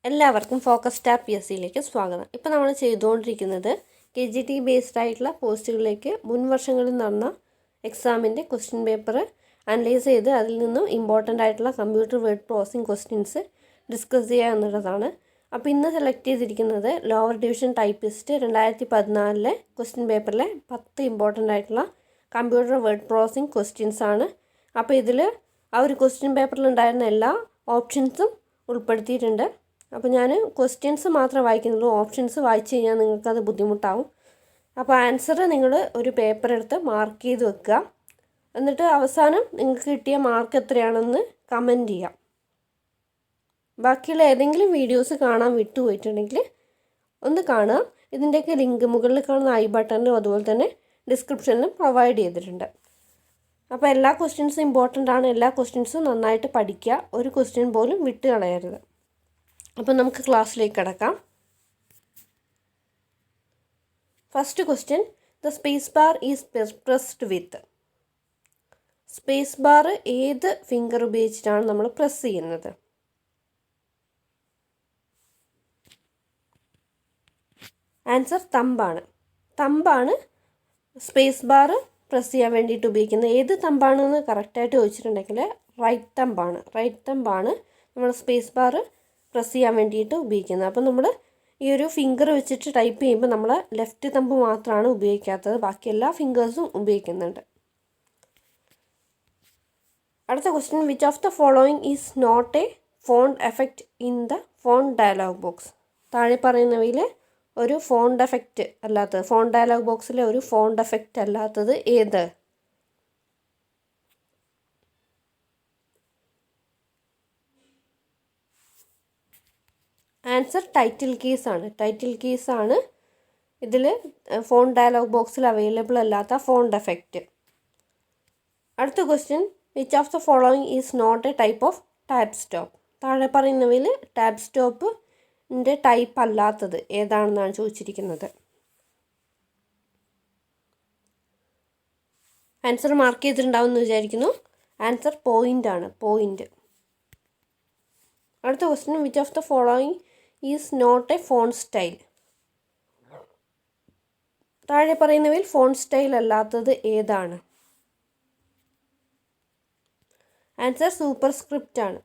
എല്ലാവർക്കും focus star PSCയിലേക്ക് സ്വാഗതം. ഇപ്പോൾ നമ്മൾ ചെയ്തുകൊണ്ടിരിക്കുന്നത് KGTE ബേസ്ഡ് ആയിട്ടുള്ള പോസ്റ്റുകളിലേക്ക് മുൻ വർഷങ്ങളിൽ നടന്ന എക്സാമിൻ്റെ ക്വസ്റ്റ്യൻ പേപ്പർ അനലൈസ് ചെയ്ത് അതിൽ നിന്നും ഇമ്പോർട്ടൻ്റ് ആയിട്ടുള്ള computer word processing questions discuss ചെയ്യുക എന്നുള്ളതാണ്. അപ്പോൾ ഇന്ന് സെലക്ട് ചെയ്തിരിക്കുന്നത് ലോവർ ഡിവിഷൻ ടൈപ്പിസ്റ്റ് 2014 ക്വസ്റ്റ്യൻ പേപ്പറിലെ 10 ഇമ്പോർട്ടൻ്റ് ആയിട്ടുള്ള കമ്പ്യൂട്ടർ വേർഡ് പ്രോസസ്സിംഗ് ക്വസ്റ്റ്യൻസ് ആണ്. അപ്പോൾ ഇതിൽ ആ ഒരു ക്വസ്റ്റ്യൻ പേപ്പറിൽ ഉണ്ടായിരുന്ന എല്ലാ ഓപ്ഷൻസും ഉൾപ്പെടുത്തിയിട്ടുണ്ട്. അപ്പോൾ ഞാൻ ക്വസ്റ്റ്യൻസ് മാത്രമേ വായിക്കുന്നുള്ളൂ, ഓപ്ഷൻസ് വായിച്ച് കഴിഞ്ഞാൽ നിങ്ങൾക്കത് ബുദ്ധിമുട്ടാവും. അപ്പോൾ ആൻസർ നിങ്ങൾ ഒരു പേപ്പർ എടുത്ത് മാർക്ക് ചെയ്ത് വെക്കുക. എന്നിട്ട് അവസാനം നിങ്ങൾക്ക് കിട്ടിയ മാർക്ക് എത്രയാണെന്ന് കമൻറ്റ് ചെയ്യാം. ബാക്കിയുള്ള ഏതെങ്കിലും വീഡിയോസ് കാണാൻ വിട്ടുപോയിട്ടുണ്ടെങ്കിൽ ഒന്ന് കാണുക. ഇതിൻ്റെയൊക്കെ ലിങ്ക് മുകളിൽ കാണുന്ന ഐ ബട്ടണിലും അതുപോലെ തന്നെ ഡിസ്ക്രിപ്ഷനിലും പ്രൊവൈഡ് ചെയ്തിട്ടുണ്ട്. അപ്പോൾ എല്ലാ ക്വസ്റ്റ്യൻസും ഇമ്പോർട്ടൻ്റ് ആണ്. എല്ലാ ക്വസ്റ്റ്യൻസും നന്നായിട്ട് പഠിക്കുക, ഒരു ക്വസ്റ്റ്യൻ പോലും വിട്ട് കളയരുത്. അപ്പോൾ നമുക്ക് ക്ലാസ്സിലേക്ക് കിടക്കാം. First question, the space bar is pressed with. Space bar ഏത് ഫിംഗർ ഉപയോഗിച്ചിട്ടാണ് നമ്മൾ പ്രസ് ചെയ്യുന്നത്? ആൻസർ തമ്പാണ്. തമ്പാണ് സ്പേസ് ബാർ പ്രസ് ചെയ്യാൻ വേണ്ടിയിട്ട് ഉപയോഗിക്കുന്നത്. ഏത് തമ്പാണെന്ന് കറക്റ്റായിട്ട് ചോദിച്ചിട്ടുണ്ടെങ്കിൽ റൈറ്റ് തമ്പാണ്. റൈറ്റ് തമ്പാണ് നമ്മൾ സ്പേസ് ബാർ പ്രസ് ചെയ്യാൻ വേണ്ടിയിട്ട് ഉപയോഗിക്കുന്നത്. അപ്പോൾ നമ്മൾ ഈ ഒരു ഫിംഗർ വെച്ചിട്ട് ടൈപ്പ് ചെയ്യുമ്പോൾ നമ്മൾ ലെഫ്റ്റ് തമ്പ് മാത്രമാണ് ഉപയോഗിക്കാത്തത്, ബാക്കി എല്ലാ ഫിംഗേഴ്സും ഉപയോഗിക്കുന്നുണ്ട്. അടുത്ത question, which of the following is not a font effect in the font dialog box? താഴെ പറയുന്നവയിൽ ഒരു ഫോണ്ട് എഫക്റ്റ് അല്ലാത്തത്, ഫോണ്ട് ഡയലോഗ് ബോക്സിലെ ഒരു ഫോണ്ട് എഫക്റ്റ് അല്ലാത്തത് ഏത്? ആൻസർ ടൈറ്റിൽ കീസാണ്. ടൈറ്റിൽ കീസാണ് ഇതിൽ ഫോണ്ട് ഡയലോഗ് ബോക്സിൽ അവൈലബിൾ അല്ലാത്ത ഫോണ്ട് എഫക്റ്റ്. അടുത്ത question, which of the following is not a type of tab stop? താഴെ പറയുന്നവയിൽ ടാബ് സ്റ്റോപ്പിൻ്റെ ടൈപ്പ് അല്ലാത്തത് ഏതാണെന്നാണ് ചോദിച്ചിരിക്കുന്നത്. ആൻസർ മാർക്ക് ചെയ്തിട്ടുണ്ടാവും എന്ന് വിചാരിക്കുന്നു. ആൻസർ പോയിൻ്റ് ആണ്, പോയിൻ്റ്. അടുത്ത question, which of the following is not a font style? താഴെ പറയുന്നവയിൽ ഫോണ്ട് സ്റ്റൈൽ അല്ലാത്തത് ഏതാണ്? ആൻസർ സൂപ്പർ സ്ക്രിപ്റ്റ് ആണ്.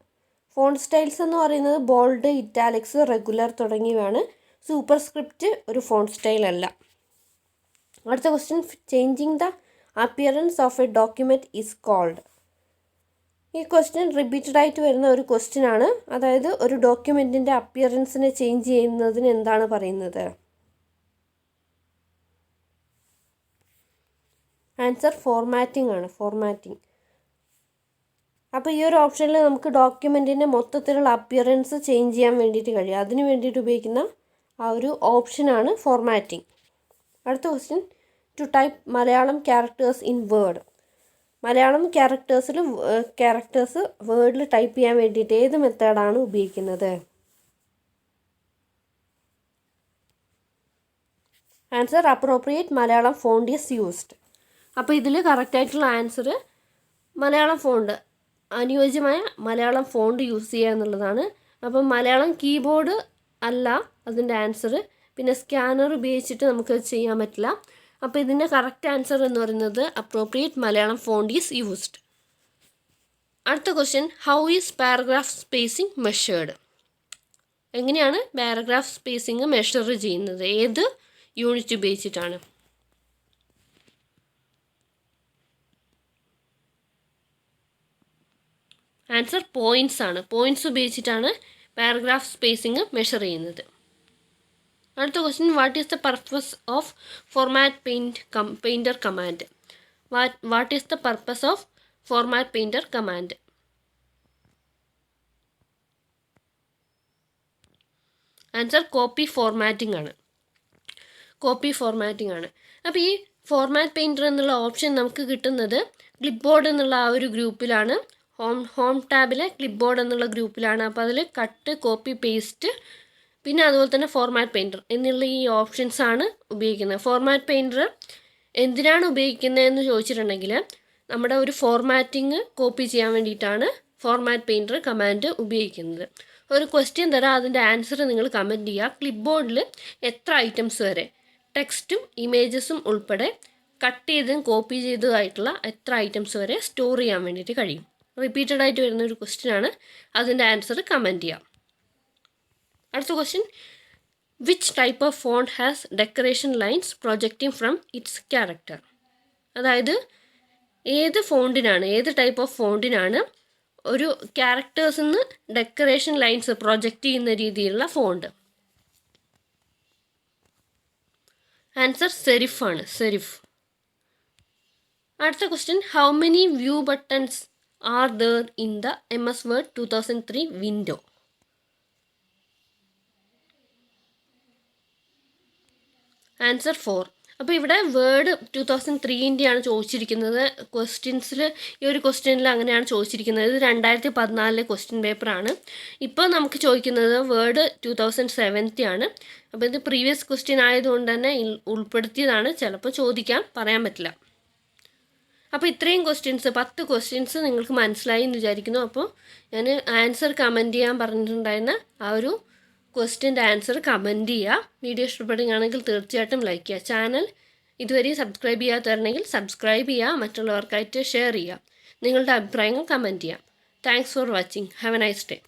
ഫോണ്ട് സ്റ്റൈൽസ് എന്ന് പറയുന്നത് ബോൾഡ്, ഇറ്റാലിക്സ്, റെഗുലർ തുടങ്ങിയവയാണ്. സൂപ്പർ സ്ക്രിപ്റ്റ് ഒരു ഫോണ്ട് സ്റ്റൈൽ അല്ല. അടുത്ത question, changing the appearance of a document is called. ഈ ക്വസ്റ്റ്യൻ റിപ്പീറ്റഡ് ആയിട്ട് വരുന്ന ഒരു ക്വസ്റ്റ്യൻ ആണ്. അതായത് ഒരു ഡോക്യുമെൻറ്റിൻ്റെ അപ്പിയറൻസിനെ ചേഞ്ച് ചെയ്യുന്നതിന് എന്താണ് പറയുന്നത്? ആൻസർ ഫോർമാറ്റിംഗ് ആണ്, ഫോർമാറ്റിംഗ്. അപ്പോൾ ഈ ഒരു ഓപ്ഷനിൽ നമുക്ക് ഡോക്യുമെൻറ്റിൻ്റെ മൊത്തത്തിലുള്ള അപ്പിയറൻസ് ചേഞ്ച് ചെയ്യാൻ വേണ്ടിയിട്ട് കഴിയും. അതിന് വേണ്ടിയിട്ട് ഉപയോഗിക്കുന്ന ആ ഒരു ഓപ്ഷനാണ് ഫോർമാറ്റിംഗ്. അടുത്ത question, to type Malayalam characters in word. Malayalam characters വേർഡിൽ ടൈപ്പ് ചെയ്യാൻ വേണ്ടിയിട്ട് ഏത് മെത്തേഡാണ് ഉപയോഗിക്കുന്നത്? Answer appropriate Malayalam font is used. അപ്പോൾ ഇതിൽ കറക്റ്റായിട്ടുള്ള ആൻസർ മലയാളം ഫോണ്ട്, അനുയോജ്യമായ മലയാളം ഫോണ്ട് യൂസ് ചെയ്യുക എന്നുള്ളതാണ്. അപ്പം മലയാളം കീബോർഡ് അല്ല അതിൻ്റെ ആൻസർ. പിന്നെ സ്കാനർ ഉപയോഗിച്ചിട്ട് നമുക്ക് ചെയ്യാൻ പറ്റില്ല. അപ്പോൾ ഇതിൻ്റെ കറക്റ്റ് ആൻസർ എന്ന് പറയുന്നത് appropriate Malayalam font is used. അടുത്ത question, how is paragraph spacing measured? എങ്ങനെയാണ് പാരഗ്രാഫ് സ്പേസിംഗ് മെഷർ ചെയ്യുന്നത്? ഏത് യൂണിറ്റ് ഉപയോഗിച്ചിട്ടാണ്? ആൻസർ പോയിൻറ്റ്സ് ആണ്. പോയിൻറ്റ്സ് ഉപയോഗിച്ചിട്ടാണ് പാരഗ്രാഫ് സ്പേസിംഗ് മെഷർ ചെയ്യുന്നത്. അടുത്ത question, what is the purpose of format painter command? What is the purpose of format painter command? Answer copy formatting ആണ്. Copy formatting ആണ്. അപ്പോൾ ഈ ഫോർമാറ്റ് പെയിൻറ്റർ എന്നുള്ള ഓപ്ഷൻ നമുക്ക് കിട്ടുന്നത് ക്ലിപ്പ് ബോർഡ് എന്നുള്ള ആ ഒരു ഗ്രൂപ്പിലാണ്. ഹോം ടാബിലെ ക്ലിപ്പ് ബോർഡ് എന്നുള്ള ഗ്രൂപ്പിലാണ്. അപ്പോൾ അതിൽ കട്ട്, കോപ്പി, പേസ്റ്റ്, പിന്നെ അതുപോലെ തന്നെ ഫോർമാറ്റ് പെയിൻറ്റർ എന്നുള്ള ഈ ഓപ്ഷൻസ് ആണ് ഉപയോഗിക്കുന്നത്. ഫോർമാറ്റ് പെയിൻറ്റർ എന്തിനാണ് ഉപയോഗിക്കുന്നതെന്ന് ചോദിച്ചിട്ടുണ്ടെങ്കിൽ നമ്മുടെ ഒരു ഫോർമാറ്റിംഗ് കോപ്പി ചെയ്യാൻ വേണ്ടിയിട്ടാണ് ഫോർമാറ്റ് പെയിൻറ്റർ കമാൻഡ് ഉപയോഗിക്കുന്നത്. ഒരു ക്വസ്റ്റ്യൻ തരാം, അതിൻ്റെ ആൻസർ നിങ്ങൾ കമൻറ്റ് ചെയ്യുക. ക്ലിപ്പ് ബോർഡിൽ എത്ര ഐറ്റംസ് വരെ, ടെക്സ്റ്റും ഇമേജസും ഉൾപ്പെടെ കട്ട് ചെയ്തും കോപ്പി ചെയ്തതായിട്ടുള്ള എത്ര ഐറ്റംസ് വരെ സ്റ്റോർ ചെയ്യാൻ വേണ്ടിയിട്ട് കഴിയും. റിപ്പീറ്റഡ് ആയിട്ട് വരുന്ന ഒരു ക്വസ്റ്റ്യൻ ആണ്. അതിൻ്റെ ആൻസർ കമൻറ്റ് ചെയ്യാം. അടുത്ത question, which type of font has decoration lines projecting from it's character? അതായത് ഏത് ഫോണ്ടിനാണ്, ഏത് ടൈപ്പ് ഓഫ് ഫോണ്ടിനാണ് ഒരു ക്യാരക്ടേഴ്സിൽ നിന്ന് ഡെക്കറേഷൻ ലൈൻസ് പ്രൊജക്റ്റ് ചെയ്യുന്ന രീതിയിലുള്ള ഫോണ്ട്? ആൻസർ സെരിഫ് ആണ്, സെരിഫ്. അടുത്ത question, how many view buttons are there in the MS Word 2003 window? Answer 4. അപ്പോൾ ഇവിടെ വേർഡ് 2003-ൻ്റെയാണ് ചോദിച്ചിരിക്കുന്നത്. ക്വസ്റ്റ്യൻസിൽ ഈ ഒരു ക്വസ്റ്റ്യനിൽ അങ്ങനെയാണ് ചോദിച്ചിരിക്കുന്നത്. ഇത് 2014 ക്വസ്റ്റ്യൻ പേപ്പറാണ്. ഇപ്പോൾ നമുക്ക് ചോദിക്കുന്നത് വേർഡ് 2007-യാണ്. അപ്പോൾ ഇത് പ്രീവിയസ് ക്വസ്റ്റ്യൻ ആയതുകൊണ്ട് തന്നെ ഉൾപ്പെടുത്തിയതാണ്. ചിലപ്പോൾ ചോദിക്കാം, പറയാൻ പറ്റില്ല. അപ്പോൾ ഇത്രയും ക്വസ്റ്റ്യൻസ്, 10 ക്വസ്റ്റ്യൻസ് നിങ്ങൾക്ക് മനസ്സിലായി എന്ന് വിചാരിക്കുന്നു. അപ്പോൾ ഞാൻ ആൻസർ കമൻറ്റ് ചെയ്യാൻ പറഞ്ഞിട്ടുണ്ടായിരുന്ന ആ ഒരു ക്വസ്റ്റ്യൻ്റെ ആൻസർ കമൻറ്റ് ചെയ്യുക. വീഡിയോ ഇഷ്ടപ്പെടുകയാണെങ്കിൽ തീർച്ചയായിട്ടും ലൈക്ക് ചെയ്യുക. ചാനൽ ഇതുവരെ സബ്സ്ക്രൈബ് ചെയ്യാത്തവരുണ്ടെങ്കിൽ സബ്സ്ക്രൈബ് ചെയ്യുക, മറ്റുള്ളവർക്കായിട്ട് ഷെയർ ചെയ്യുക. നിങ്ങളുടെ അഭിപ്രായങ്ങൾ കമൻറ്റ് ചെയ്യാം. Thanks for watching. Have A nice day.